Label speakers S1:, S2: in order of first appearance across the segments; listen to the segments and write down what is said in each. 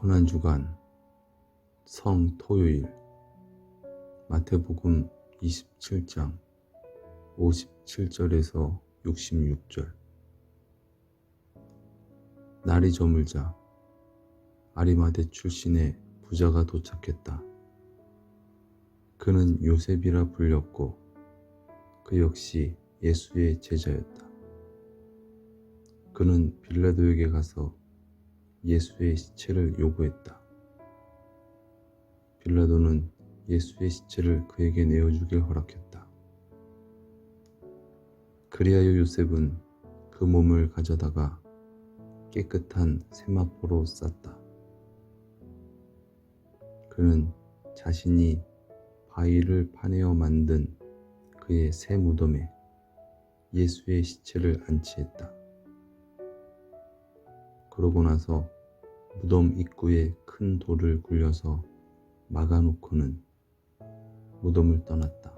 S1: 고난주간 성토요일 마태복음 27장 57절에서 66절. 날이 저물자 아리마대 출신의 부자가 도착했다. 그는 요셉이라 불렸고 그 역시 예수의 제자였다. 그는 빌라도에게 가서 예수의 시체를 요구했다. 빌라도는 예수의 시체를 그에게 내어주길 허락했다. 그리하여 요셉은 그 몸을 가져다가 깨끗한 세마포로 쌌다. 그는 자신이 바위를 파내어 만든 그의 새 무덤에 예수의 시체를 안치했다. 그러고 나서 무덤 입구에 큰 돌을 굴려서 막아놓고는 무덤을 떠났다.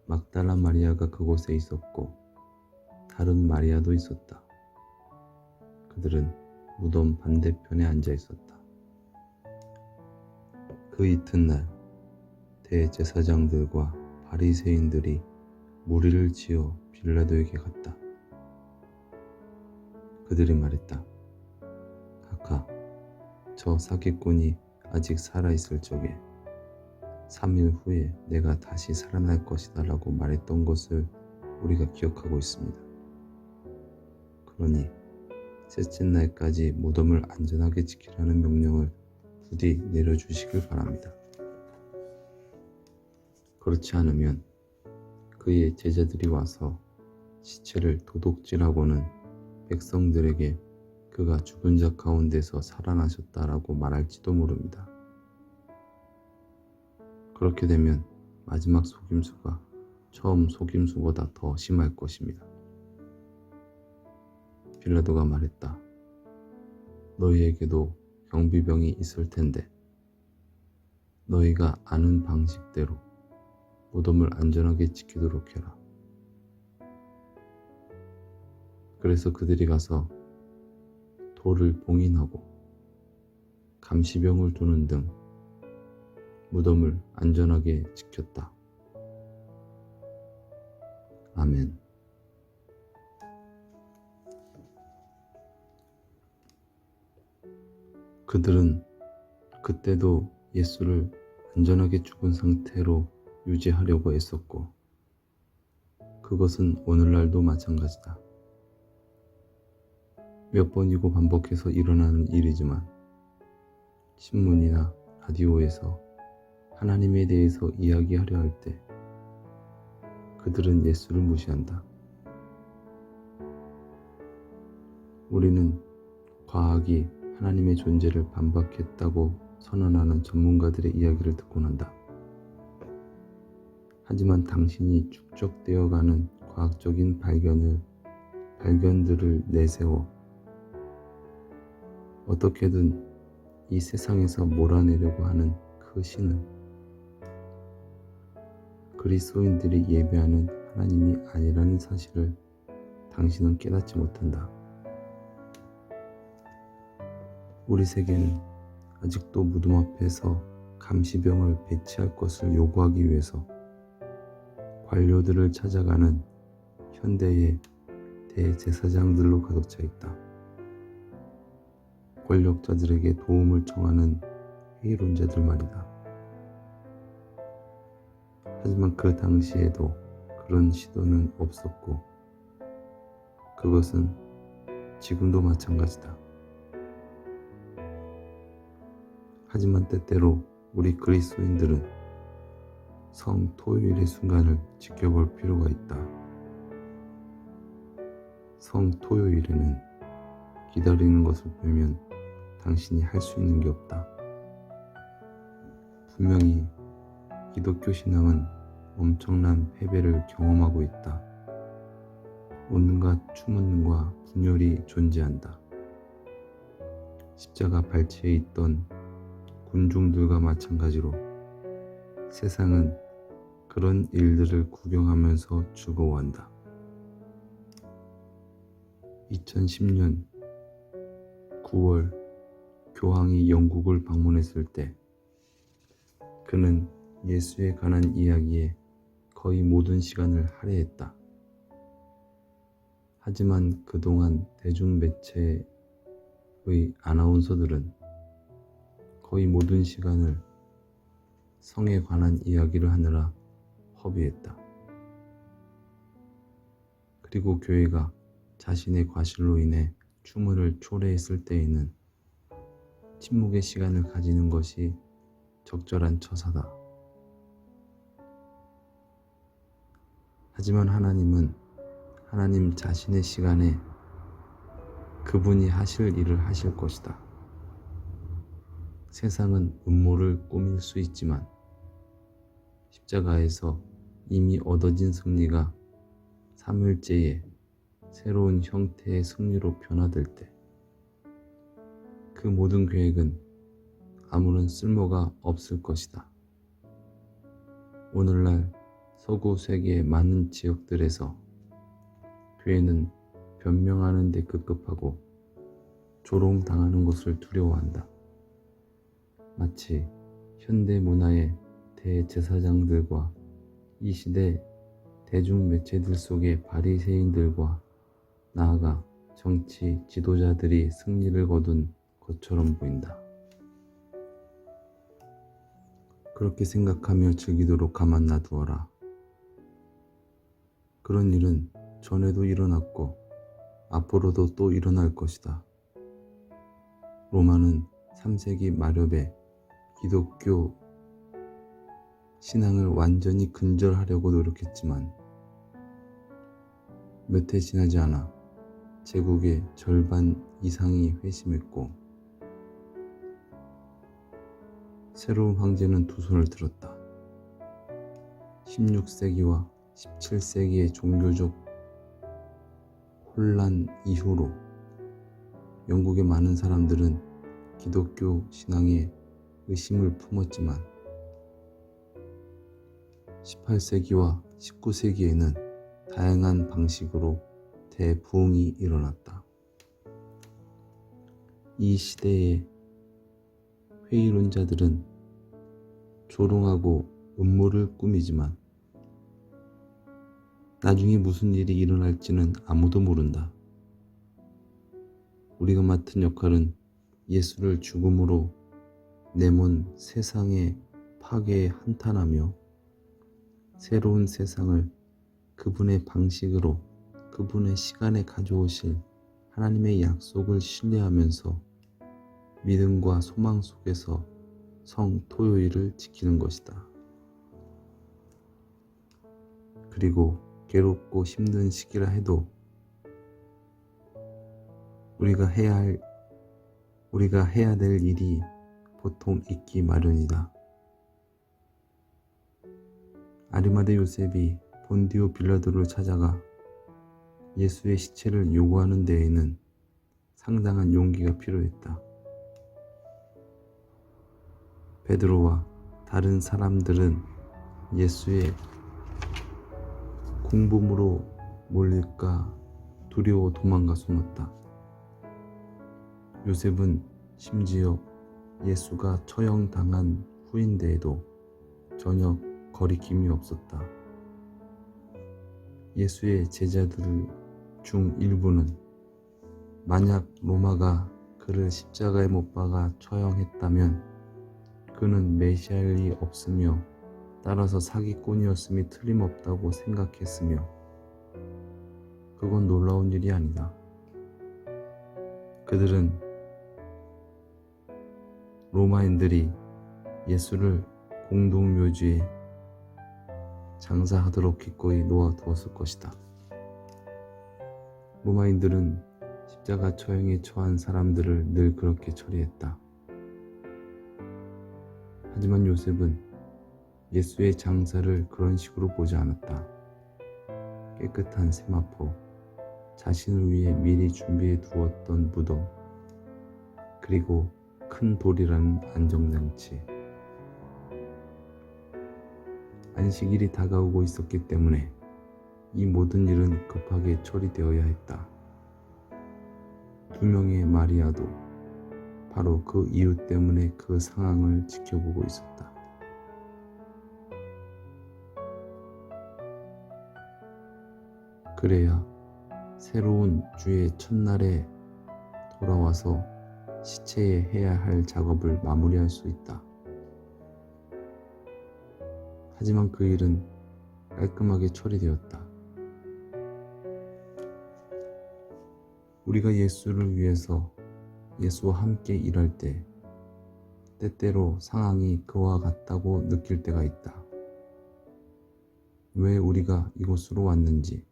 S1: 막달라 마리아가 그곳에 있었고 다른 마리아도 있었다. 그들은 무덤 반대편에 앉아 있었다. 그 이튿날 대제사장들과 바리새인들이 무리를 지어 빌라도에게 갔다. 그들이 말했다. 각하, 저 사기꾼이 아직 살아있을 적에 3일 후에 내가 다시 살아날 것이다 라고 말했던 것을 우리가 기억하고 있습니다. 그러니 셋째 날까지 무덤을 안전하게 지키라는 명령을 부디 내려주시길 바랍니다. 그렇지 않으면 그의 제자들이 와서 시체를 도둑질하고는 백성들에게 그가 죽은 자 가운데서 살아나셨다라고 말할지도 모릅니다. 그렇게 되면 마지막 속임수가 처음 속임수보다 더 심할 것입니다. 빌라도가 말했다. 너희에게도 경비병이 있을 텐데 너희가 아는 방식대로 무덤을 안전하게 지키도록 해라. 그래서 그들이 가서 돌을 봉인하고 감시병을 두는 등 무덤을 안전하게 지켰다. 아멘. 그들은 그때도 예수를 안전하게 죽은 상태로 유지하려고 애썼고 그것은 오늘날도 마찬가지다. 몇 번이고 반복해서 일어나는 일이지만 신문이나 라디오에서 하나님에 대해서 이야기하려 할 때 그들은 예수를 무시한다. 우리는 과학이 하나님의 존재를 반박했다고 선언하는 전문가들의 이야기를 듣곤 한다. 하지만 당신이 축적되어가는 과학적인 발견들을 내세워 어떻게든 이 세상에서 몰아내려고 하는 그 신은 그리스도인들이 예배하는 하나님이 아니라는 사실을 당신은 깨닫지 못한다. 우리 세계는 아직도 무덤 앞에서 감시병을 배치할 것을 요구하기 위해서 관료들을 찾아가는 현대의 대제사장들로 가득 차 있다. 권력자들에게 도움을 청하는 회의론자들 말이다. 하지만 그 당시에도 그런 시도는 없었고 그것은 지금도 마찬가지다. 하지만 때때로 우리 그리스도인들은 성토요일의 순간을 지켜볼 필요가 있다. 성토요일에는 기다리는 것을 빼면 당신이 할 수 있는 게 없다. 분명히 기독교 신앙은 엄청난 패배를 경험하고 있다. 온갖 추문과 분열이 존재한다. 십자가 발치에 있던 군중들과 마찬가지로 세상은 그런 일들을 구경하면서 즐거워한다. 2010년 9월 교황이 영국을 방문했을 때 그는 예수에 관한 이야기에 거의 모든 시간을 할애했다. 하지만 그동안 대중매체의 아나운서들은 거의 모든 시간을 성에 관한 이야기를 하느라 허비했다. 그리고 교회가 자신의 과실로 인해 추모를 초래했을 때에는 침묵의 시간을 가지는 것이 적절한 처사다. 하지만 하나님은 하나님 자신의 시간에 그분이 하실 일을 하실 것이다. 세상은 음모를 꾸밀 수 있지만 십자가에서 이미 얻어진 승리가 3일째에 새로운 형태의 승리로 변화될 때 그 모든 계획은 아무런 쓸모가 없을 것이다. 오늘날 서구 세계의 많은 지역들에서 교회는 변명하는 데 급급하고 조롱당하는 것을 두려워한다. 마치 현대 문화의 대제사장들과 이 시대 대중매체들 속의 바리새인들과 나아가 정치 지도자들이 승리를 거둔 것처럼 보인다. 그렇게 생각하며 즐기도록 가만 놔두어라. 그런 일은 전에도 일어났고 앞으로도 또 일어날 것이다. 로마는 3세기 말엽에 기독교 신앙을 완전히 근절하려고 노력했지만 몇 해 지나지 않아 제국의 절반 이상이 회심했고 새로운 황제는 두 손을 들었다. 16세기와 17세기의 종교적 혼란 이후로 영국의 많은 사람들은 기독교 신앙에 의심을 품었지만 18세기와 19세기에는 다양한 방식으로 대부흥이 일어났다. 이 시대의 회의론자들은 조롱하고 음모를 꾸미지만 나중에 무슨 일이 일어날지는 아무도 모른다. 우리가 맡은 역할은 예수를 죽음으로 내몬 세상의 파괴에 한탄하며 새로운 세상을 그분의 방식으로 그분의 시간에 가져오실 하나님의 약속을 신뢰하면서 믿음과 소망 속에서 성토요일을 지키는 것이다. 그리고 괴롭고 힘든 시기라 해도 우리가 해야 될 일이 보통 있기 마련이다. 아리마대 요셉이 본디오 빌라도를 찾아가 예수의 시체를 요구하는 데에는 상당한 용기가 필요했다. 베드로와 다른 사람들은 예수의 공범으로 몰릴까 두려워 도망가 숨었다. 요셉은 심지어 예수가 처형당한 후인데에도 전혀 거리낌이 없었다. 예수의 제자들 중 일부는 만약 로마가 그를 십자가에 못 박아 처형했다면 그는 메시아일 리 없으며 따라서 사기꾼이었음이 틀림없다고 생각했으며 그건 놀라운 일이 아니다. 그들은 로마인들이 예수를 공동묘지에 장사하도록 기꺼이 놓아두었을 것이다. 로마인들은 십자가 처형에 처한 사람들을 늘 그렇게 처리했다. 하지만 요셉은 예수의 장사를 그런 식으로 보지 않았다. 깨끗한 세마포, 자신을 위해 미리 준비해 두었던 무덤, 그리고 큰 돌이라는 안정장치. 안식일이 다가오고 있었기 때문에 이 모든 일은 급하게 처리되어야 했다. 2명의 마리아도 바로 그 이유 때문에 그 상황을 지켜보고 있었다. 그래야 새로운 주의 첫날에 돌아와서 시체에 해야 할 작업을 마무리할 수 있다. 하지만 그 일은 깔끔하게 처리되었다. 우리가 예수를 위해서 예수와 함께 일할 때 때때로 상황이 그와 같다고 느낄 때가 있다. 왜 우리가 이곳으로 왔는지,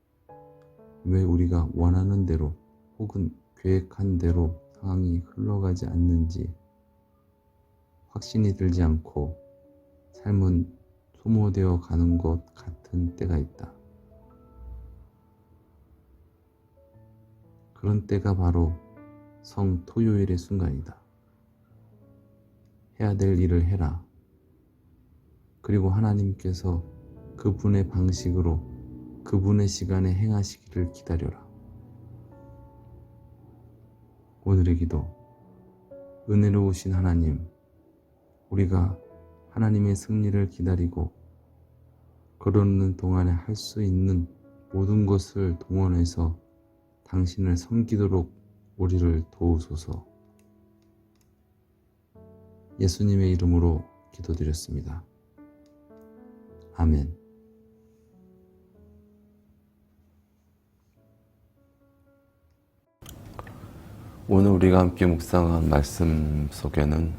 S1: 왜 우리가 원하는 대로 혹은 계획한 대로 상황이 흘러가지 않는지 확신이 들지 않고 삶은 소모되어 가는 것 같은 때가 있다. 그런 때가 바로 성토요일의 순간이다. 해야 될 일을 해라. 그리고 하나님께서 그분의 방식으로 그분의 시간에 행하시기를 기다려라. 오늘의 기도. 은혜로우신 하나님, 우리가 하나님의 승리를 기다리고 그러는 동안에 할 수 있는 모든 것을 동원해서 당신을 섬기도록 우리를 도우소서. 예수님의 이름으로 기도드렸습니다. 아멘. 오늘 우리가 함께 묵상한 말씀 속에는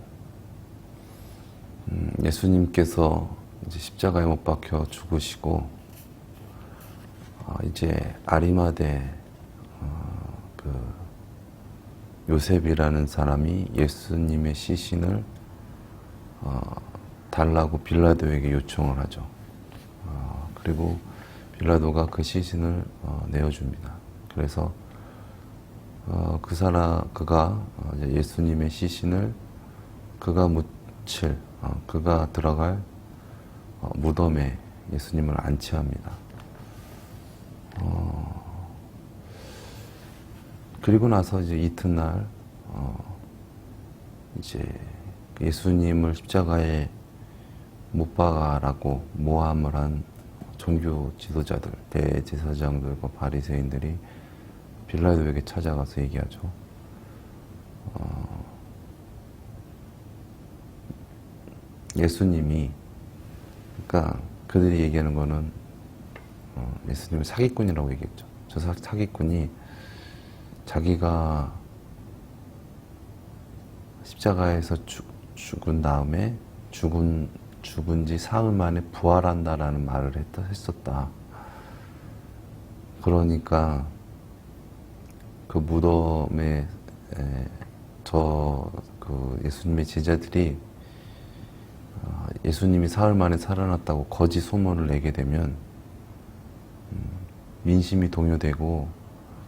S1: 예수님께서 이제 십자가에 못 박혀 죽으시고 이제 아리마대 그 요셉이라는 사람이 예수님의 시신을 달라고 빌라도에게 요청을 하죠. 그리고 빌라도가 그 시신을 내어줍니다. 그래서 그가 예수님의 시신을 그가 묻힐, 그가 들어갈 무덤에 예수님을 안치합니다. 그리고 나서 이제 이튿날 이제 예수님을 십자가에 못 박아라고 모함을 한 종교 지도자들, 대제사장들과 바리새인들이 빌라도에게 찾아가서 얘기하죠. 예수님이, 그러니까 그들이 얘기하는 거는 예수님을 사기꾼이라고 얘기했죠. 저 사기꾼이 자기가 십자가에서 죽은 다음에 죽은 지 사흘 만에 부활한다라는 말을 했었다. 그러니까 그 무덤에 그 예수님의 제자들이 예수님이 사흘 만에 살아났다고 거짓 소문을 내게 되면 민심이 동요되고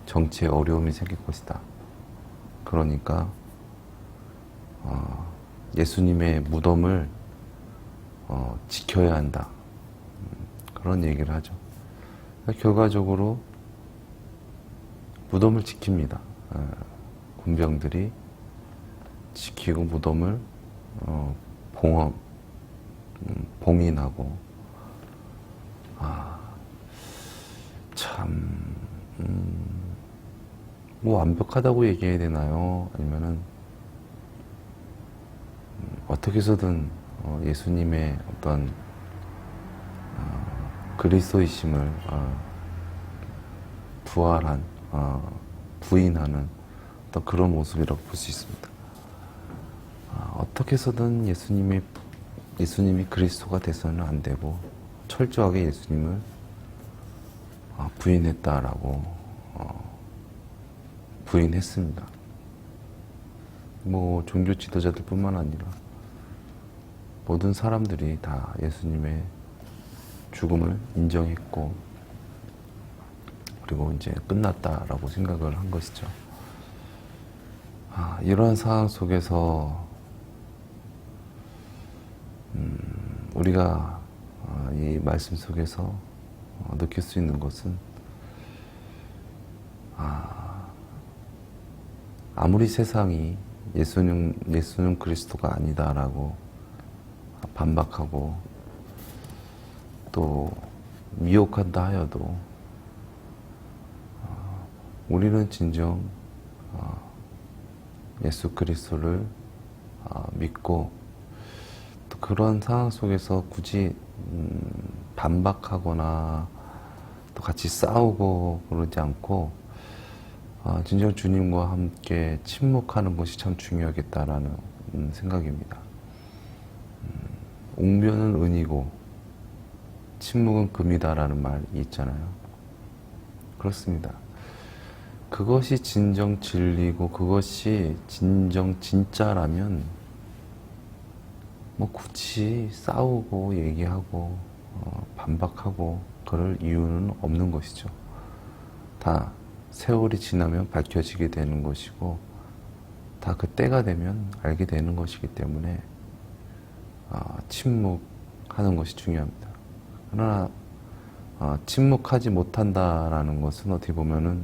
S1: 정치에 어려움이 생길 것이다. 그러니까 예수님의 무덤을 지켜야 한다. 그런 얘기를 하죠. 결과적으로 무덤을 지킵니다. 군병들이 지키고 무덤을 봉인하고, 참, 뭐 완벽하다고 얘기해야 되나요? 아니면은 어떻게 해서든 예수님의 어떤 그리스도이심을 부활한, 부인하는 어떤 그런 모습이라고 볼 수 있습니다. 어떻게 해서든 예수님이 그리스도가 돼서는 안 되고 철저하게 예수님을 부인했다라고 부인했습니다. 뭐 종교 지도자들뿐만 아니라 모든 사람들이 다 예수님의 죽음을 인정했고, 그리고 이제 끝났다라고 생각을 한 것이죠. 이러한 상황 속에서 우리가 이 말씀 속에서 느낄 수 있는 것은, 아무리 세상이 예수는 그리스도가 아니다라고 반박하고 또 미혹한다 하여도 우리는 진정 예수 그리스도를 믿고 또 그런 상황 속에서 굳이 반박하거나 또 같이 싸우고 그러지 않고 진정 주님과 함께 침묵하는 것이 참 중요하겠다라는 생각입니다. 웅변은 은이고 침묵은 금이다라는 말이 있잖아요. 그렇습니다. 그것이 진정 진리고 그것이 진정 진짜라면 뭐 굳이 싸우고 얘기하고 반박하고 그럴 이유는 없는 것이죠. 다 세월이 지나면 밝혀지게 되는 것이고 다 그 때가 되면 알게 되는 것이기 때문에 침묵하는 것이 중요합니다. 그러나 침묵하지 못한다라는 것은 어떻게 보면은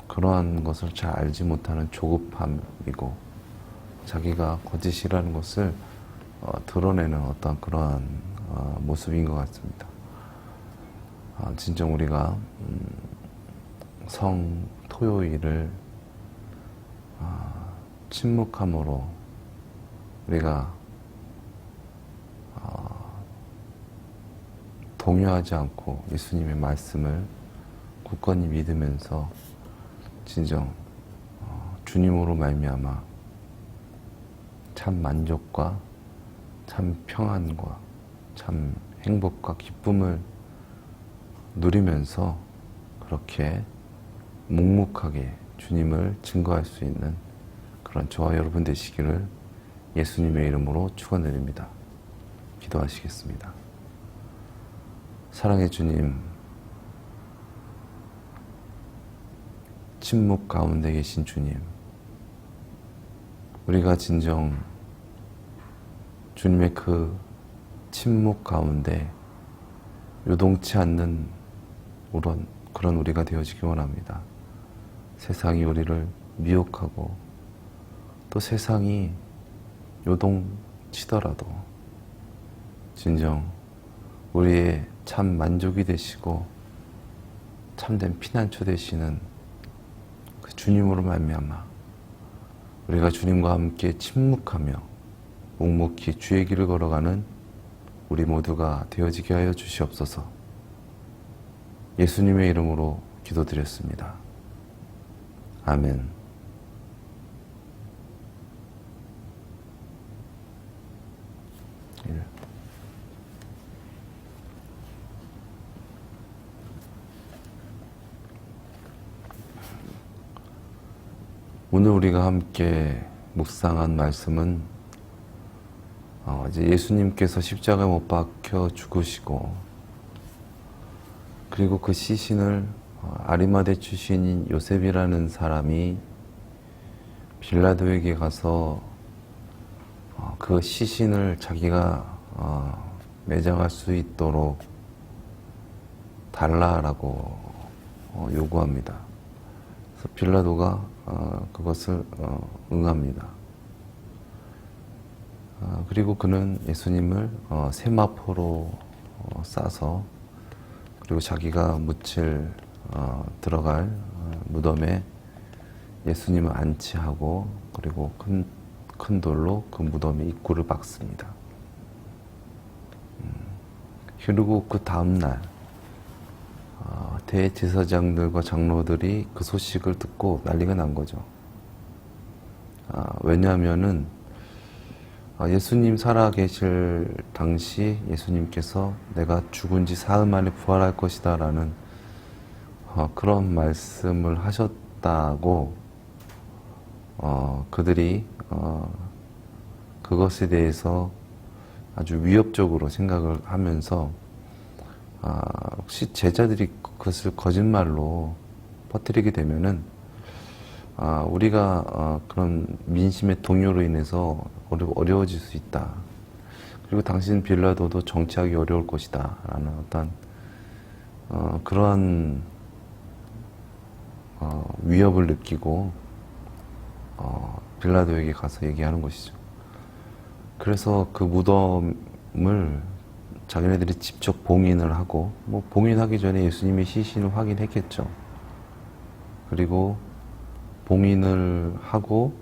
S1: 그러한 것을 잘 알지 못하는 조급함이고 자기가 거짓이라는 것을 드러내는 어떤 그러한 모습인 것 같습니다. 진정 우리가 성 토요일을 침묵함으로 우리가 동요하지 않고 예수님의 말씀을 굳건히 믿으면서 진정 주님으로 말미암아 참 만족과 참 평안과 참 행복과 기쁨을 누리면서 그렇게 묵묵하게 주님을 증거할 수 있는 그런 저와 여러분 되시기를 예수님의 이름으로 축원드립니다. 기도하시겠습니다. 사랑의 주님, 침묵 가운데 계신 주님, 우리가 진정 주님의 그 침묵 가운데 요동치 않는 그런 우리가 되어지기 원합니다. 세상이 우리를 미혹하고 또 세상이 요동치더라도 진정 우리의 참 만족이 되시고 참된 피난처 되시는 그 주님으로 말미암아 우리가 주님과 함께 침묵하며 묵묵히 주의 길을 걸어가는 우리 모두가 되어지게 하여 주시옵소서. 예수님의 이름으로 기도드렸습니다. 아멘. 오늘 우리가 함께 묵상한 말씀은 이제 예수님께서 십자가에 못 박혀 죽으시고 그리고 그 시신을 아리마대 출신인 요셉이라는 사람이 빌라도에게 가서 그 시신을 자기가 매장할 수 있도록 달라라고 요구합니다. 그래서 빌라도가 그것을 응합니다. 그리고 그는 예수님을 세마포로 싸서 그리고 자기가 묻힐 들어갈 무덤에 예수님을 안치하고 그리고 큰 돌로 그 무덤의 입구를 막습니다. 그리고 그 다음날 대제사장들과 장로들이 그 소식을 듣고 난리가 난 거죠. 왜냐하면은 예수님 살아계실 당시 예수님께서 내가 죽은 지 사흘 만에 부활할 것이다 라는 그런 말씀을 하셨다고 그들이 그것에 대해서 아주 위협적으로 생각을 하면서 혹시 제자들이 그것을 거짓말로 퍼뜨리게 되면은 우리가 그런 민심의 동요로 인해서 어려워질 수 있다. 그리고 당신 빌라도도 정치하기 어려울 것이다. 라는 어떤 그러한 위협을 느끼고 빌라도에게 가서 얘기하는 것이죠. 그래서 그 무덤을 자기네들이 직접 봉인을 하고, 뭐 봉인하기 전에 예수님의 시신을 확인했겠죠. 그리고 봉인을 하고,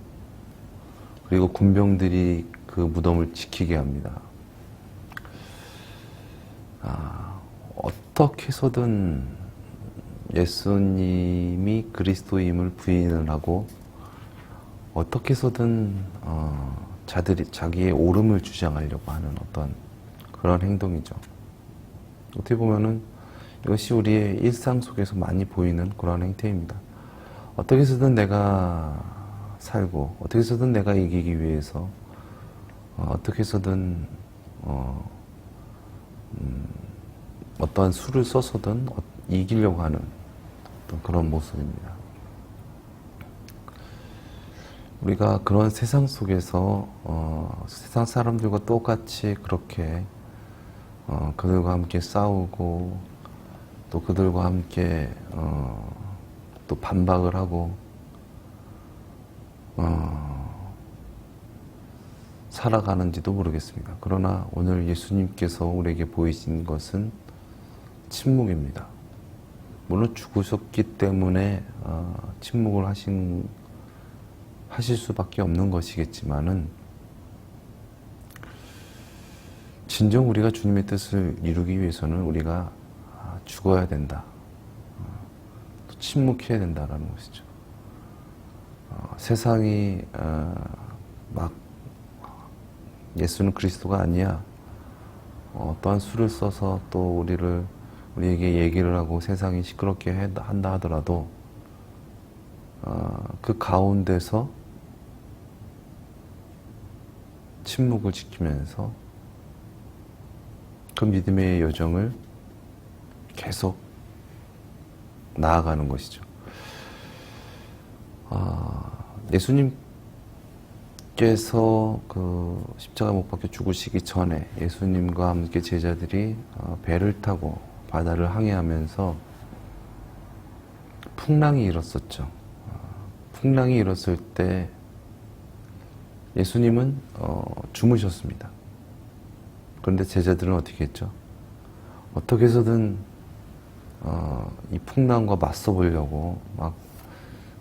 S1: 그리고 군병들이 그 무덤을 지키게 합니다. 어떻게 해서든 예수님이 그리스도임을 부인을 하고, 어떻게 해서든 자기의 옳음을 주장하려고 하는 어떤 그런 행동이죠. 어떻게 보면은 이것이 우리의 일상 속에서 많이 보이는 그런 행태입니다. 어떻게 해서든 내가 살고, 어떻게 해서든 내가 이기기 위해서, 어떻게 해서든 어떠한 수를 써서든 이기려고 하는 어떤 그런 모습입니다. 우리가 그런 세상 속에서 세상 사람들과 똑같이 그렇게 그들과 함께 싸우고, 또 그들과 함께 또 반박을 하고 살아가는지도 모르겠습니다. 그러나 오늘 예수님께서 우리에게 보이신 것은 침묵입니다. 물론 죽으셨기 때문에 침묵을 하실 수밖에 없는 것이겠지만은, 진정 우리가 주님의 뜻을 이루기 위해서는 우리가 죽어야 된다, 또 침묵해야 된다라는 것이죠. 세상이 막 예수는 그리스도가 아니야, 어떠한 수를 써서 또 우리에게 얘기를 하고 세상이 시끄럽게 한다 하더라도 그 가운데서 침묵을 지키면서 그 믿음의 여정을 계속 나아가는 것이죠. 예수님께서 그 십자가 못 박혀 죽으시기 전에 예수님과 함께 제자들이 배를 타고 바다를 항해하면서 풍랑이 일었었죠. 풍랑이 일었을 때 예수님은 주무셨습니다. 그런데 제자들은 어떻게 했죠? 어떻게 해서든 이 풍랑과 맞서 보려고 막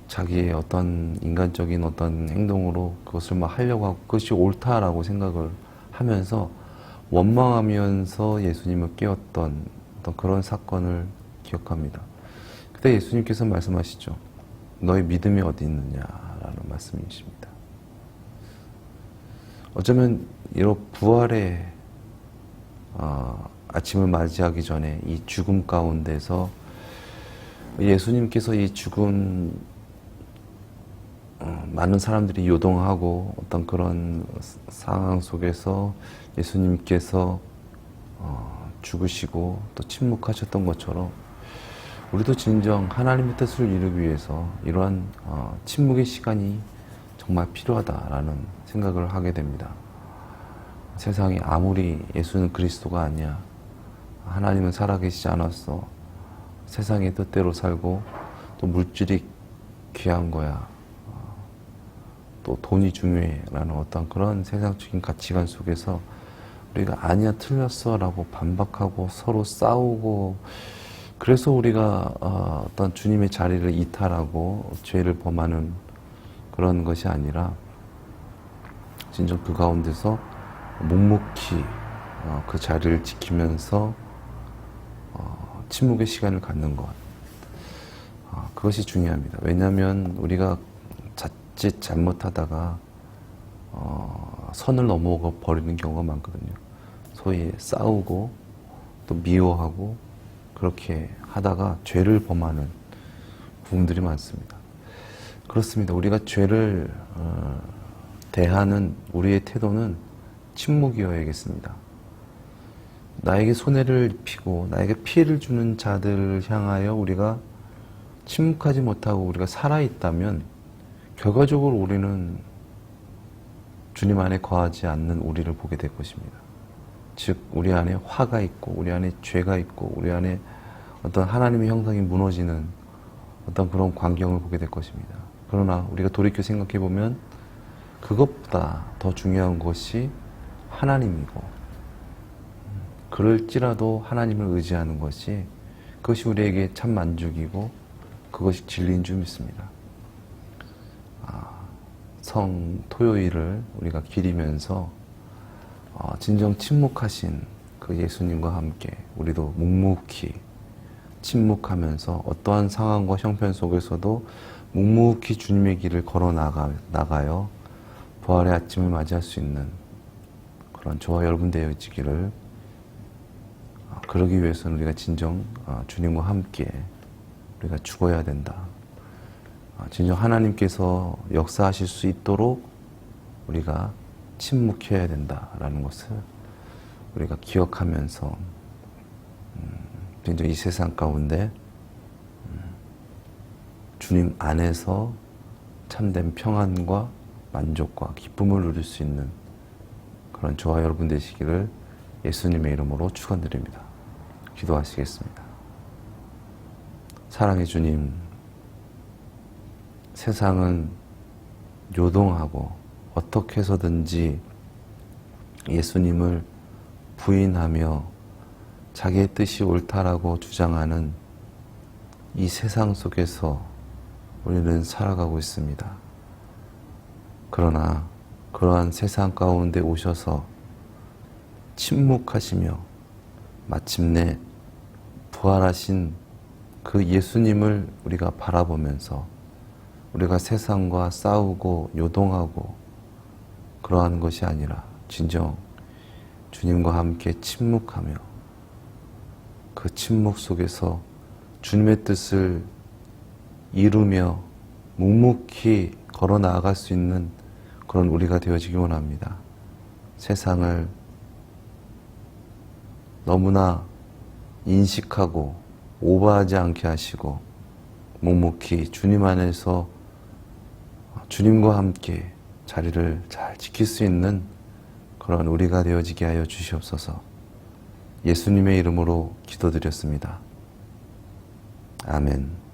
S1: 자기의 어떤 인간적인 어떤 행동으로 그것을 막 하려고 하고, 그것이 옳다라고 생각을 하면서 원망하면서 예수님을 깨웠던 어떤 그런 사건을 기억합니다. 그때 예수님께서 말씀하시죠. 너의 믿음이 어디 있느냐라는 말씀이십니다. 어쩌면 이런 부활의 아침을 맞이하기 전에 이 죽음 가운데서 예수님께서 이 죽음, 많은 사람들이 요동하고 어떤 그런 상황 속에서 예수님께서 죽으시고 또 침묵하셨던 것처럼, 우리도 진정 하나님의 뜻을 이루기 위해서 이러한 침묵의 시간이 정말 필요하다라는 생각을 하게 됩니다. 세상이 아무리 예수는 그리스도가 아니야, 하나님은 살아계시지 않았어, 세상의 뜻대로 살고 또 물질이 귀한 거야, 또 돈이 중요해 라는 어떤 그런 세상적인 가치관 속에서 우리가 아니야, 틀렸어 라고 반박하고 서로 싸우고, 그래서 우리가 어떤 주님의 자리를 이탈하고 죄를 범하는 그런 것이 아니라, 진정 그 가운데서 묵묵히 그 자리를 지키면서 침묵의 시간을 갖는 것, 그것이 중요합니다. 왜냐하면 우리가 자칫 잘못하다가 선을 넘어가 버리는 경우가 많거든요. 소위 싸우고 또 미워하고 그렇게 하다가 죄를 범하는 부분들이 많습니다. 그렇습니다. 우리가 죄를 대하는 우리의 태도는 침묵이어야겠습니다. 나에게 손해를 입히고 나에게 피해를 주는 자들을 향하여 우리가 침묵하지 못하고 우리가 살아있다면, 결과적으로 우리는 주님 안에 거하지 않는 우리를 보게 될 것입니다. 즉 우리 안에 화가 있고, 우리 안에 죄가 있고, 우리 안에 어떤 하나님의 형상이 무너지는 어떤 그런 광경을 보게 될 것입니다.
S2: 그러나 우리가 돌이켜 생각해 보면 그것보다 더 중요한 것이 하나님이고, 그럴지라도 하나님을 의지하는 것이, 그것이 우리에게 참 만족이고 그것이 진리인 줄 믿습니다. 성 토요일을 우리가 기리면서 진정 침묵하신 그 예수님과 함께 우리도 묵묵히 침묵하면서 어떠한 상황과 형편 속에서도 묵묵히 주님의 길을 걸어 나가요 부활의 아침을 맞이할 수 있는 그런 저와 여러분 되어지기를, 그러기 위해서는 우리가 진정 주님과 함께 우리가 죽어야 된다. 진정 하나님께서 역사하실 수 있도록 우리가 침묵해야 된다라는 것을 우리가 기억하면서 진정 이 세상 가운데 주님 안에서 참된 평안과 만족과 기쁨을 누릴 수 있는 그런 저와 여러분 되시기를 예수님의 이름으로 축원드립니다. 기도하시겠습니다. 사랑의 주님, 세상은 요동하고 어떻게 해서든지 예수님을 부인하며 자기의 뜻이 옳다라고 주장하는 이 세상 속에서 우리는 살아가고 있습니다. 그러나 그러한 세상 가운데 오셔서 침묵하시며 마침내 부활하신 그 예수님을 우리가 바라보면서 우리가 세상과 싸우고 요동하고 그러한 것이 아니라 진정 주님과 함께 침묵하며 그 침묵 속에서 주님의 뜻을 이루며 묵묵히 걸어 나아갈 수 있는 그런 우리가 되어지기 원합니다. 세상을 너무나 인식하고 오버하지 않게 하시고 묵묵히 주님 안에서 주님과 함께 자리를 잘 지킬 수 있는 그런 우리가 되어지게 하여 주시옵소서. 예수님의 이름으로 기도드렸습니다. 아멘.